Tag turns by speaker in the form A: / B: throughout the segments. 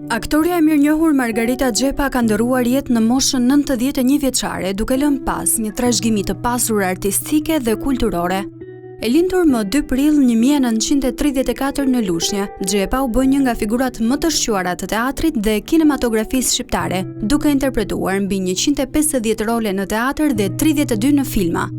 A: Aktoria e mirënjohur Margarita Xhepa ka ndëruar jetë në moshën 91 vjeçare, duke lënë pas një trashëgimi të pasur artistike dhe kulturore. E lindur më 2 prill 1934 në Lushnjë, Xhepa u bë një nga figurat më të shquara të teatrit dhe kinematografisë shqiptare, duke interpretuar mbi 150 role në teatr dhe 32 në filma.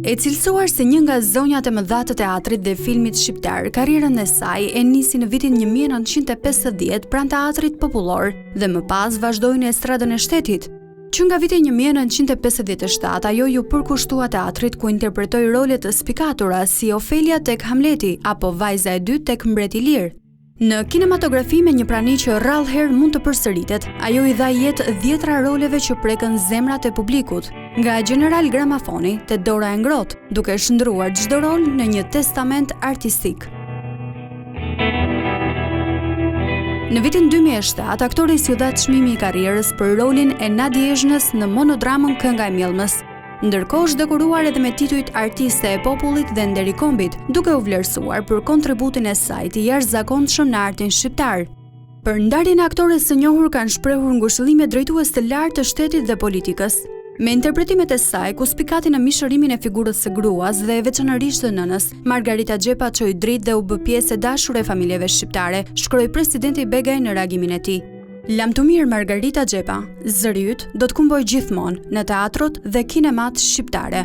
A: E cilësuar si një nga zonjat e mëdha të teatrit dhe filmit shqiptar, karrierën e saj e nisi në vitin 1950 pranë teatrit popullor dhe më pas vazhdoi në estradën e shtetit. Që nga viti 1957 ajo ju përkushtua teatrit ku interpretoi role të spikatura si Ofelia tek Hamleti apo Vajza e dytë tek Mbreti i Lirë. Në kinematografi me një prani që rrallëherë mund të përsëritet, ajo i dha jetë 10 roleve që prekën zemrat e publikut, nga General Gramafoni te Dora e ngrohtë, duke shndruar çdo rol në një testament artistik. Në vitin 2007, aktoris ju dha çmimi i karrierës për rolin e Nadjezhnës në monodramën Kënga e Mjellmës. Ndërkohë është dekoruar edhe me titujt Artiste e Popullit dhe Nderi i Kombit, duke u vlerësuar për kontributin e saj të jashtëzakonshëm në artin shqiptar. Për ndarjen e aktores së njohur kanë shprehur ngushëllime drejtues të lartë të shtetit dhe politikës. Me interpretimet e saj, ku spikati në mishërimin e figurës së gruas dhe veçanërisht të nënës, Margarita Xhepa çoi dritë dhe u bë pjesë e dashur e familjeve shqiptare, shkroi presidenti Begaj në reagimin e tij. Lam të mirë Margarita Xhepa, zëri yt do të kumboj gjithmonë në teatrot dhe kinemat shqiptare.